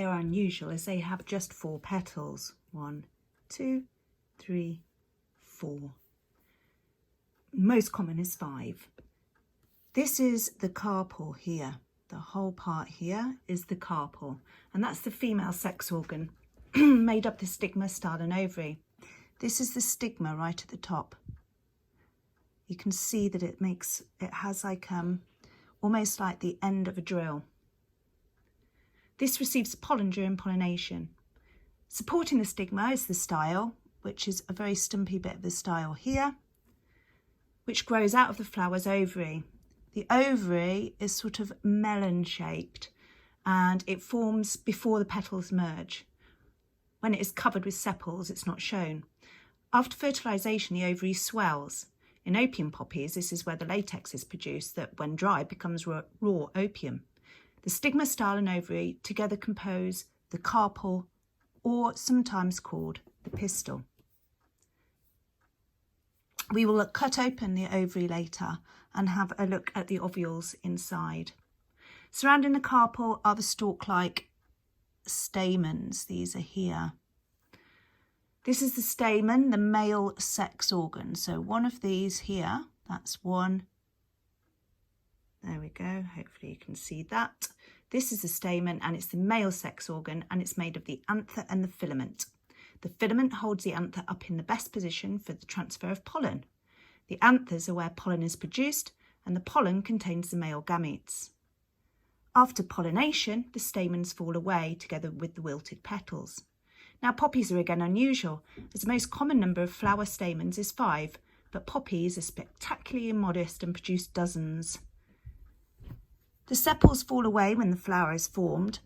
They are unusual as they have just 4 petals. 1, 2, 3, 4. Most common is 5. This is the carpel here. The whole part here is the carpel, and that's the female sex organ made up the stigma, style and ovary. This is the stigma right at the top. You can see that it has like almost like the end of a drill. This receives pollen during pollination. Supporting the stigma is the style, which is a very stumpy bit of the style here, which grows out of the flower's ovary. The ovary is sort of melon shaped and it forms before the petals merge. When it is covered with sepals, it's not shown. After fertilisation, the ovary swells. In opium poppies, this is where the latex is produced that, when dry, becomes raw opium. The stigma, style and ovary together compose the carpel, or sometimes called the pistil. We will cut open the ovary later and have a look at the ovules inside. Surrounding the carpel are the stalk-like stamens. These are here. This is the stamen, the male sex organ. So one of these here, that's one. There we go. Hopefully you can see that. This is the stamen and it's the male sex organ, and it's made of the anther and the filament. The filament holds the anther up in the best position for the transfer of pollen. The anthers are where pollen is produced, and the pollen contains the male gametes. After pollination, the stamens fall away together with the wilted petals. Now, poppies are again unusual, as the most common number of flower stamens is 5, but poppies are spectacularly immodest and produce dozens. The sepals fall away when the flower is formed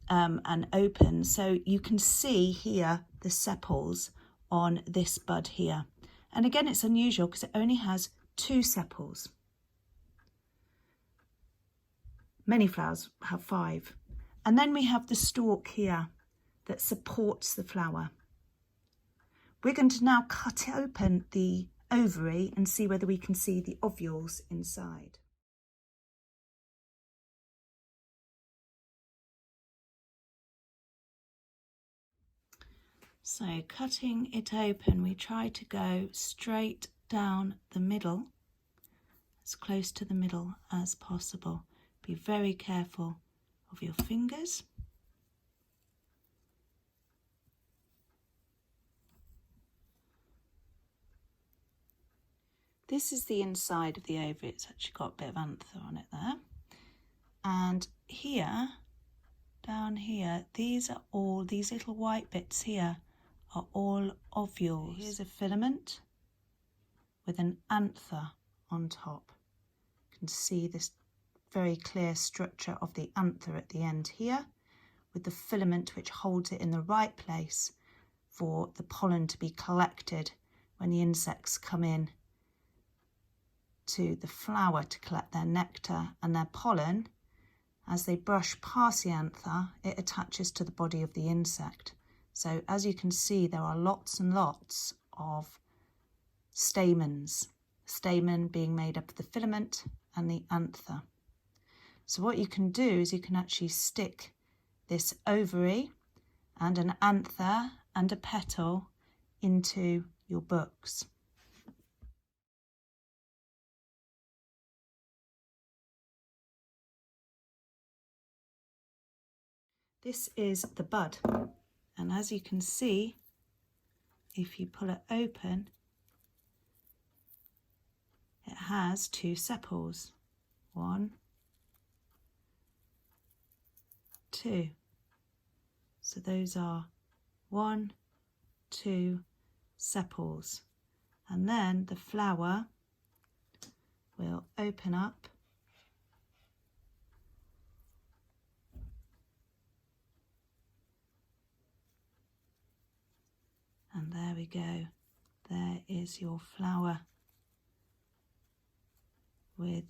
and open, so you can see here the sepals on this bud here. And again, it's unusual because it only has 2 sepals. Many flowers have 5. And then we have the stalk here that supports the flower. We're going to now cut open the ovary and see whether we can see the ovules inside. So cutting it open, we try to go straight down the middle, as close to the middle as possible. Be very careful of your fingers. This is the inside of the ovary. It's actually got a bit of anther on it there. And here, down here, these little white bits here are all ovules. Here's a filament with an anther on top. You can see this very clear structure of the anther at the end here, with the filament which holds it in the right place for the pollen to be collected when the insects come in to the flower to collect their nectar and their pollen. As they brush past the anther, it attaches to the body of the insect. So as you can see, there are lots and lots of stamens, stamen being made up of the filament and the anther. So what you can do is you can actually stick this ovary and an anther and a petal into your books. This is the bud, and as you can see, if you pull it open, it has 2 sepals. 1, 2. So those are 1, 2 sepals. And then the flower will open up and there we go. There is your flower with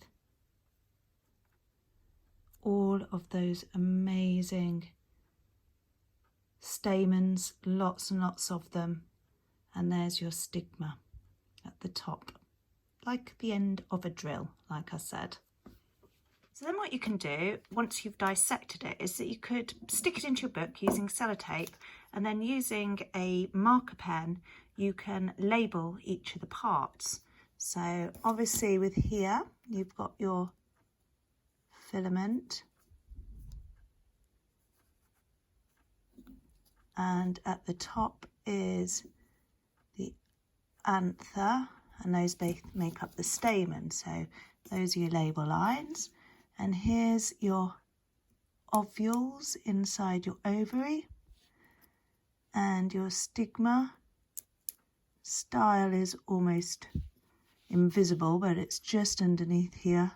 all of those amazing stamens, lots and lots of them. And there's your stigma at the top, like the end of a drill, like I said. So then what you can do once you've dissected it is that you could stick it into your book using sellotape, and then using a marker pen you can label each of the parts. So obviously with here you've got your filament, and at the top is the anther, and those both make up the stamen. So those are your label lines. And here's your ovules inside your ovary, and your stigma. Style is almost invisible, but it's just underneath here,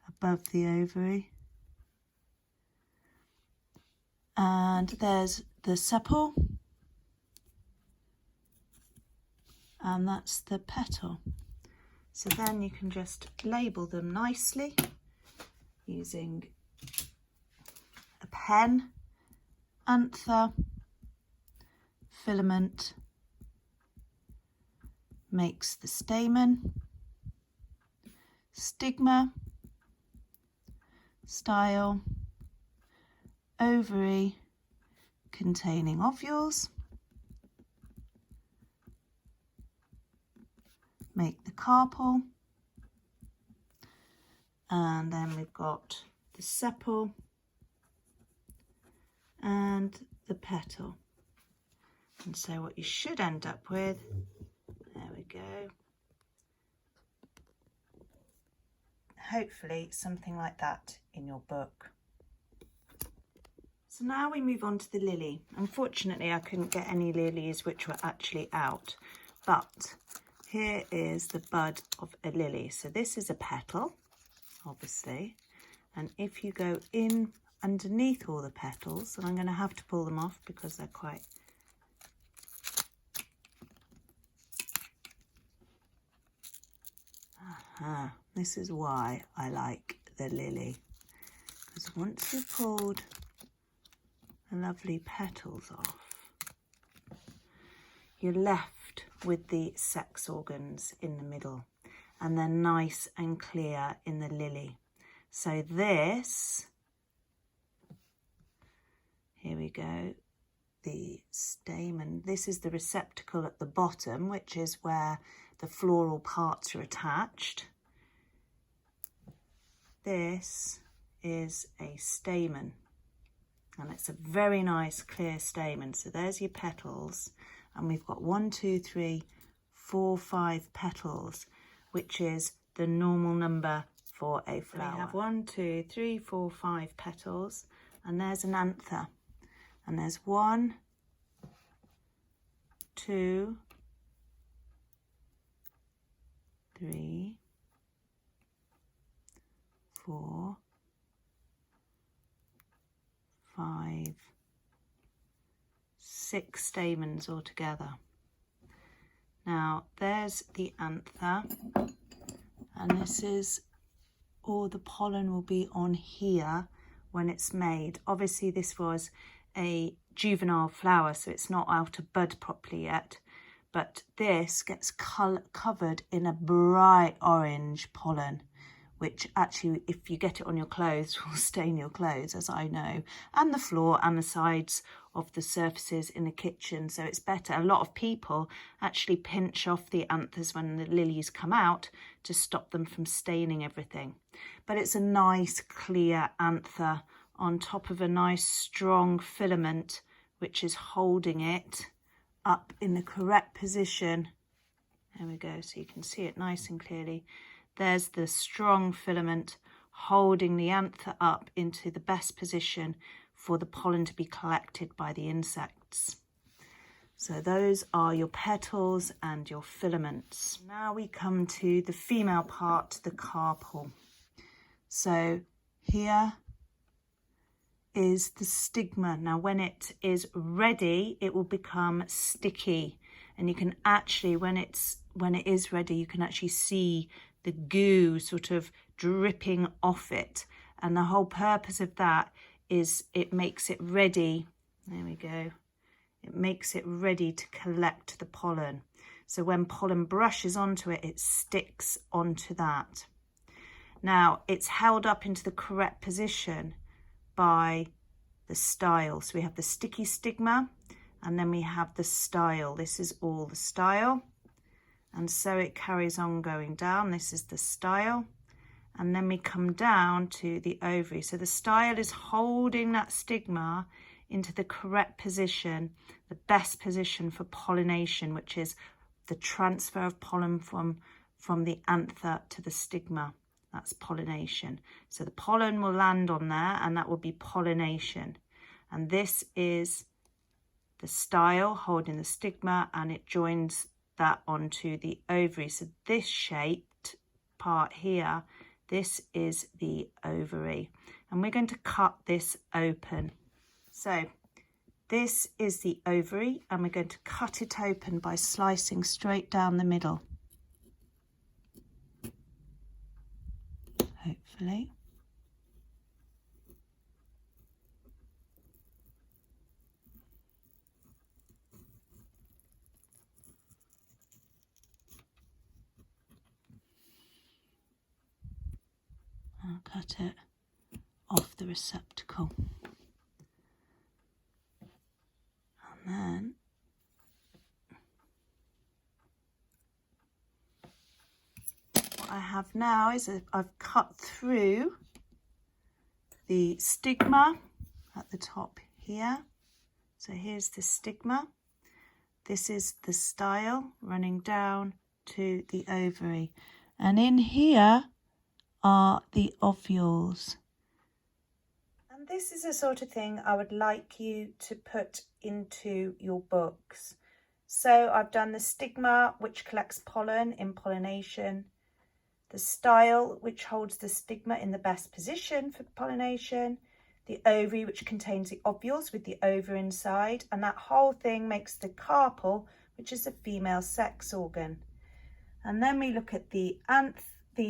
above the ovary. And there's the sepal, and that's the petal. So then you can just label them nicely using a pen. Anther, filament makes the stamen, stigma, style, ovary containing ovules make the carpel, and then we've got the sepal and the petal. And so what you should end up with, there we go, hopefully something like that in your book. So now we move on to the lily. Unfortunately I couldn't get any lilies which were actually out, but here is the bud of a lily. So this is a petal, obviously, and if you go in underneath all the petals, and I'm going to have to pull them off because they're quite this is why I like the lily, because once you've pulled the lovely petals off, you're left with the sex organs in the middle, and they're nice and clear in the lily. So this, here we go, the stamen, this is the receptacle at the bottom, which is where the floral parts are attached. This is a stamen, and it's a very nice clear stamen. So there's your petals, and we've got 1, 2, 3, 4, 5 petals, which is the normal number for a flower. We have 1, 2, 3, 4, 5 petals, and there's an anther, and there's 1, 2, 3, 4, 5, 6 stamens altogether. Now there's the anther, and this is, all the pollen will be on here when it's made. Obviously this was a juvenile flower, so it's not out of bud properly yet, but this gets covered in a bright orange pollen, which actually, if you get it on your clothes, will stain your clothes, as I know, and the floor and the sides of the surfaces in the kitchen. So it's better. A lot of people actually pinch off the anthers when the lilies come out to stop them from staining everything. But it's a nice clear anther on top of a nice strong filament, which is holding it up in the correct position. There we go, so you can see it nice and clearly. There's the strong filament holding the anther up into the best position for the pollen to be collected by the insects. So those are your petals and your filaments. Now we come to the female part, the carpel. So here is the stigma. Now when it is ready, it will become sticky, and you can actually, when it is ready, you can actually see the goo sort of dripping off it, and the whole purpose of that is it makes it ready. There we go. It makes it ready to collect the pollen. So when pollen brushes onto it, it sticks onto that. Now it's held up into the correct position by the style. So we have the sticky stigma and then we have the style. This is all the style. And so it carries on going down. This is the style. And then we come down to the ovary. So the style is holding that stigma into the correct position, the best position for pollination, which is the transfer of pollen from the anther to the stigma. That's pollination. So the pollen will land on there and that will be pollination. And this is the style holding the stigma and it joins that onto the ovary. So this shaped part here, this is the ovary. And we're going to cut this open. So this is the ovary and we're going to cut it open by slicing straight down the middle. Hopefully. I'll cut it off the receptacle. And then what I have now is I've cut through the stigma at the top here. So here's the stigma. This is the style running down to the ovary. And in here are the ovules. And this is the sort of thing I would like you to put into your books. So I've done the stigma, which collects pollen in pollination, the style, which holds the stigma in the best position for pollination, the ovary, which contains the ovules with the ova inside, and that whole thing makes the carpel, which is the female sex organ. And then we look at the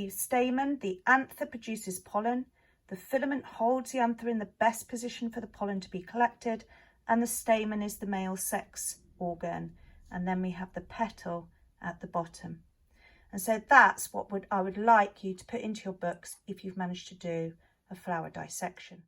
stamen. The anther produces pollen. The filament holds the anther in the best position for the pollen to be collected, and the stamen is the male sex organ. And then we have the petal at the bottom. And so that's what I would like you to put into your books if you've managed to do a flower dissection.